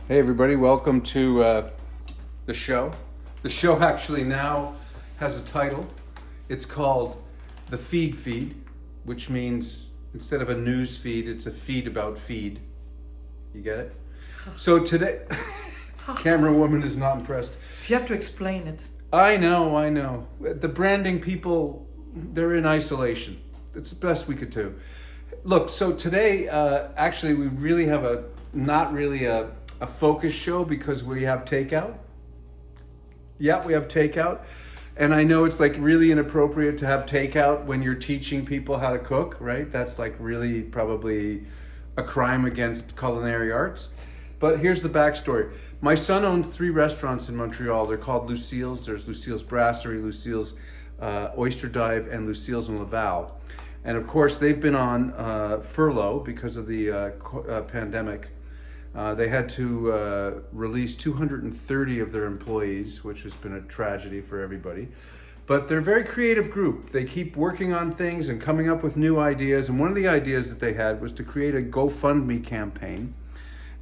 Hey everybody, welcome to the show. The show actually now has a title. It's called The Feed, which means instead of a news feed, it's a feed about feed. You get it? So today, camera woman is not impressed. You have to explain it. I know. The branding people, they're in isolation. It's the best we could do. Look, so today, actually we really have not really a focus show because we have takeout. Yeah, we have takeout. And I know it's like really inappropriate to have takeout when you're teaching people how to cook, right? That's like really probably a crime against culinary arts. But here's the backstory. My son owns 3 restaurants in Montreal. They're called Lucille's. There's Lucille's Brasserie, Lucille's Oyster Dive, and Lucille's in Laval. And of course, they've been on furlough because of the pandemic. They had to release 230 of their employees, which has been a tragedy for everybody. But they're a very creative group. They keep working on things and coming up with new ideas. And one of the ideas that they had was to create a GoFundMe campaign.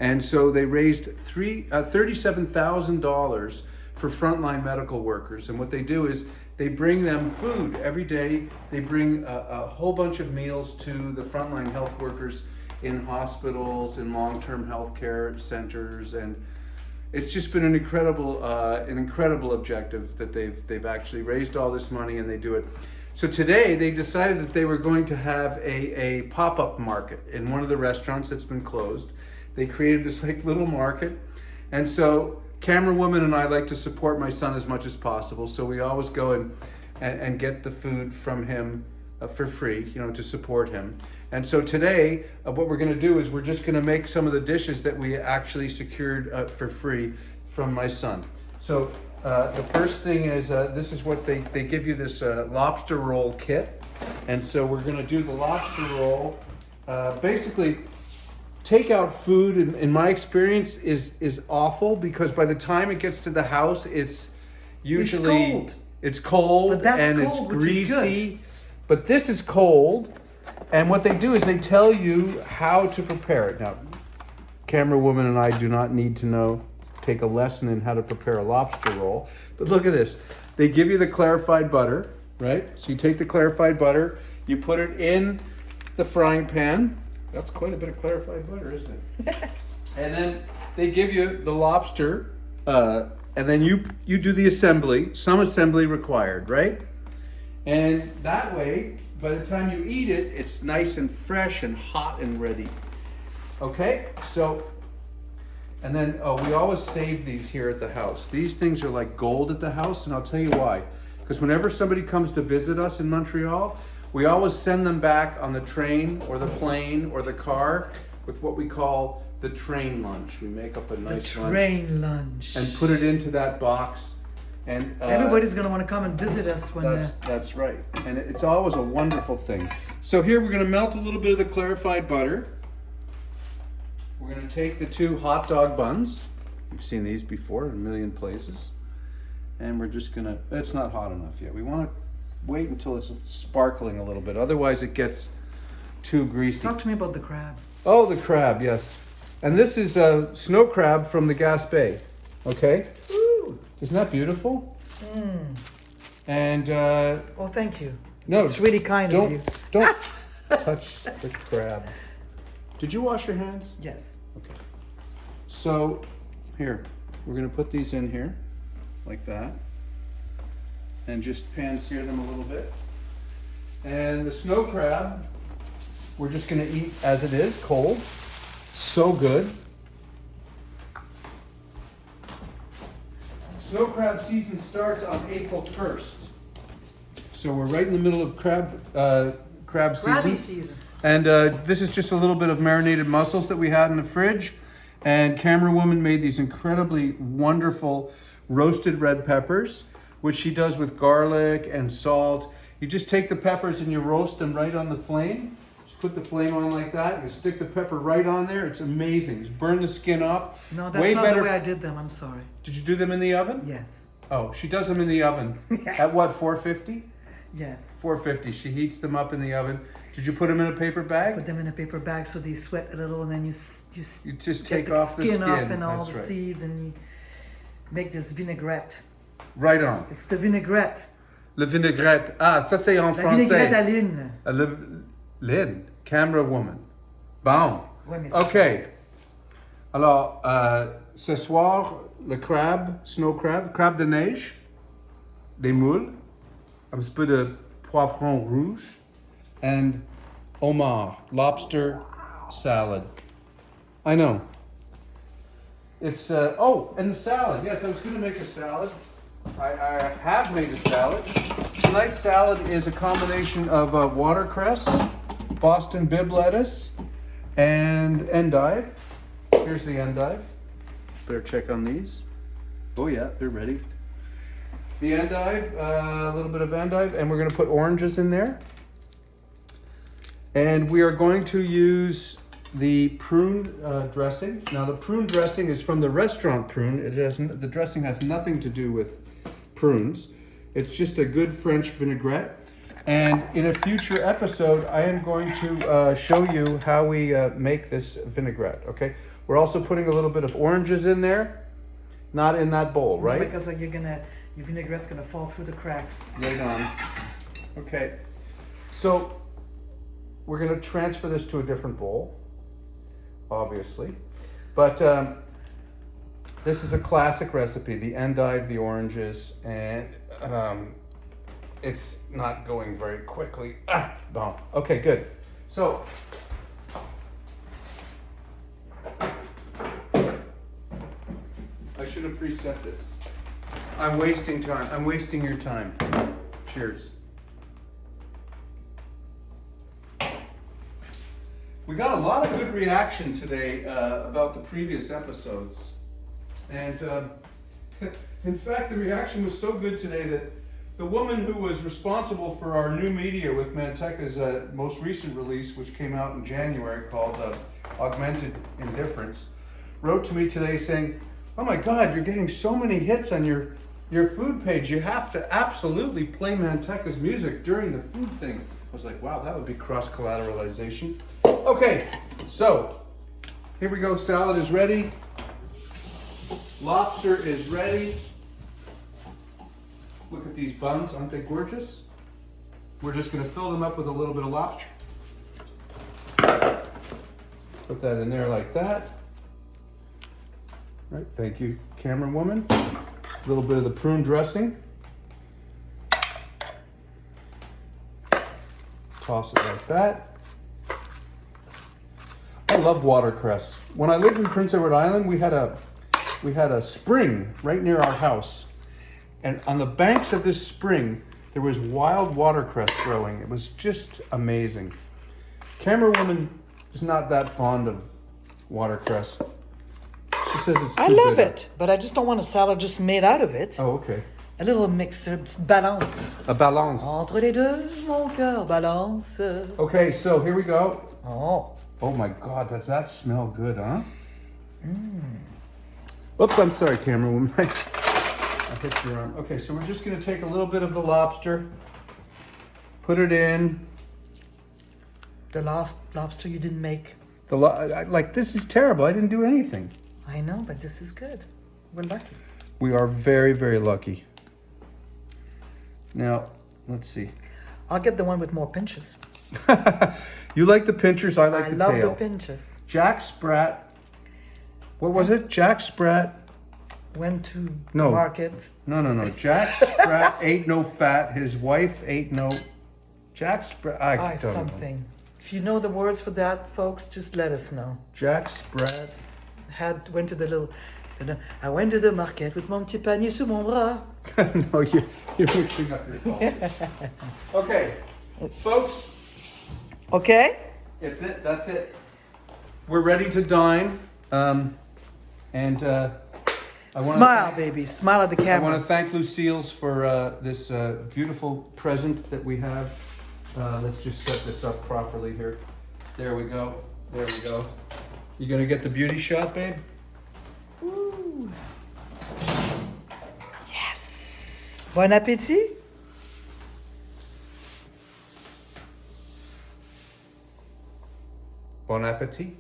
And so they raised $37,000 for frontline medical workers. And what they do is they bring them food every day. They bring a whole bunch of meals to the frontline health workers in hospitals, in long-term health care centers, and it's just been an incredible objective that they've actually raised all this money and they do it. So today they decided that they were going to have a pop-up market in one of the restaurants that's been closed. They created this like little market, and so camera woman and I like to support my son as much as possible. So we always go and get the food from him for free, to support him. And so today, what we're going to do is we're just going to make some of the dishes that we actually secured for free from my son. So the first thing is this is what they give you, this lobster roll kit. And so we're going to do the lobster roll. Basically, takeout food, in my experience, is awful because by the time it gets to the house, it's usually it's cold But that's and cold, it's which is greasy. good. But this is cold, and what they do is they tell you how to prepare it. Now, camera woman and I do not need to take a lesson in how to prepare a lobster roll. But look at this. They give you the clarified butter, right? So you take the clarified butter, you put it in the frying pan. That's quite a bit of clarified butter, isn't it? And then they give you the lobster, and then you do the assembly, some assembly required, right? And that way, by the time you eat it, it's nice and fresh and hot and ready. Okay, so, and then we always save these here at the house. These things are like gold at the house, and I'll tell you why. Because whenever somebody comes to visit us in Montreal, we always send them back on the train or the plane or the car with what we call the train lunch. We make up a nice train lunch. and put it into that box. And everybody's going to want to come and visit us when that's right. And it's always a wonderful thing. So here we're going to melt a little bit of the clarified butter. We're going to take the 2 hot dog buns. You've seen these before in a million places. And we're just going to, it's not hot enough yet. We want to wait until it's sparkling a little bit. Otherwise it gets too greasy. Talk to me about the crab. Oh, the crab, yes. And this is snow crab from the Gaspé. Okay? Ooh. Isn't that beautiful? And Oh, thank you. no, It's really kind of you. Don't touch the crab. Did you wash your hands? Yes. Okay. So here, we're gonna put these in here, like that, and just pan-sear them a little bit. And the snow crab, we're just gonna eat as it is, cold. So good. Snow crab season starts on April 1st. So we're right in the middle of crab season. Crabby season. And this is just a little bit of marinated mussels that we had in the fridge. And camera woman made these incredibly wonderful roasted red peppers, which she does with garlic and salt. You just take the peppers and you roast them right on the flame. Just put the flame on like that. You stick the pepper right on there. It's amazing. Just burn the skin off. No, that's not the way I did them. I'm sorry. Did you do them in the oven? Yes. Oh, she does them in the oven. At what, 450? Yes. 450. She heats them up in the oven. Did you put them in a paper bag? Put them in a paper bag so they sweat a little, and then You just get take the off the skin. off and all That's the right. seeds, and you make this vinaigrette. Right on. It's the vinaigrette. Le vinaigrette. Ah, ça c'est en La vinaigrette à français. Lynn. Lynn, camera woman. Bon. Ouais, mais c'est OK. Alors, ce soir, le crabe, snow crab, crabe de neige, des moules, un petit peu de poivron rouge, and homard, lobster salad. I know. It's, and the salad. Yes, I was going to make a salad. I have made a salad. Tonight's salad is a combination of watercress, Boston bib lettuce, and endive. Here's the endive. Better check on these. Oh yeah, they're ready. The endive, a little bit of endive, and we're going to put oranges in there. And we are going to use the prune dressing. Now the prune dressing is from the restaurant prune. The dressing has nothing to do with prunes. It's just a good French vinaigrette. And in a future episode, I am going to show you how we make this vinaigrette, okay? We're also putting a little bit of oranges in there. Not in that bowl, right? No, because your vinaigrette's gonna fall through the cracks. Right on. Okay. So we're going to transfer this to a different bowl, obviously. But this is a classic recipe, the endive, the oranges, and it's not going very quickly. Bon. Okay, good. So I should have preset this. I'm wasting time. I'm wasting your time. Cheers. We got a lot of good reaction today about the previous episodes. And in fact, the reaction was so good today that the woman who was responsible for our new media with Manteca's most recent release, which came out in January, called Augmented Indifference, wrote to me today saying, "Oh my God, you're getting so many hits on your food page. You have to absolutely play Manteca's music during the food thing." I was like, wow, that would be cross-collateralization. Okay, so here we go. Salad is ready. Lobster is ready. Look at these buns, aren't they gorgeous? We're just going to fill them up with a little bit of lobster. Put that in there like that. All right, thank you, camera woman. A little bit of the prune dressing. Toss it like that. I love watercress. When I lived in Prince Edward Island, we had a spring right near our house. And on the banks of this spring, there was wild watercress growing. It was just amazing. Camera woman is not that fond of watercress. She says it's too I love bitter. it, but I just don't want a salad just made out of it. Oh, okay. A little mix, a petite balance. A balance. Entre les deux, mon cœur balance. Okay, so here we go. Oh. Oh my God, does that smell good, huh? Oops, I'm sorry, camera woman. I hit your arm. Okay, so we're just gonna take a little bit of the lobster, put it in. The last lobster you didn't make. Like, this is terrible. I didn't do anything. I know, but this is good. We're lucky. We are very, very lucky. Now, let's see. I'll get the one with more pinches. You like the pinchers, I like I the love tail. the pinches. Jack Sprat. What was it? Jack Sprat. Went to No. the market. No. Jack Sprat ate no fat. His wife ate no. Jack Sprat. I don't know. Something. If you know the words for that, folks, just let us know. Jack Sprat. Went to the little. I went to the market with mon petit panier sous mon bras. No, you're mixing up your thoughts. Okay, folks. Okay? That's it. That's it. We're ready to dine. I want to Smile, baby. Smile at the I camera. want to thank Lucille's for this beautiful present that we have. Let's just set this up properly here. There we go. There we go. You gonna get the beauty shot, babe? Ooh. Yes. Bon appétit. Bon appetit.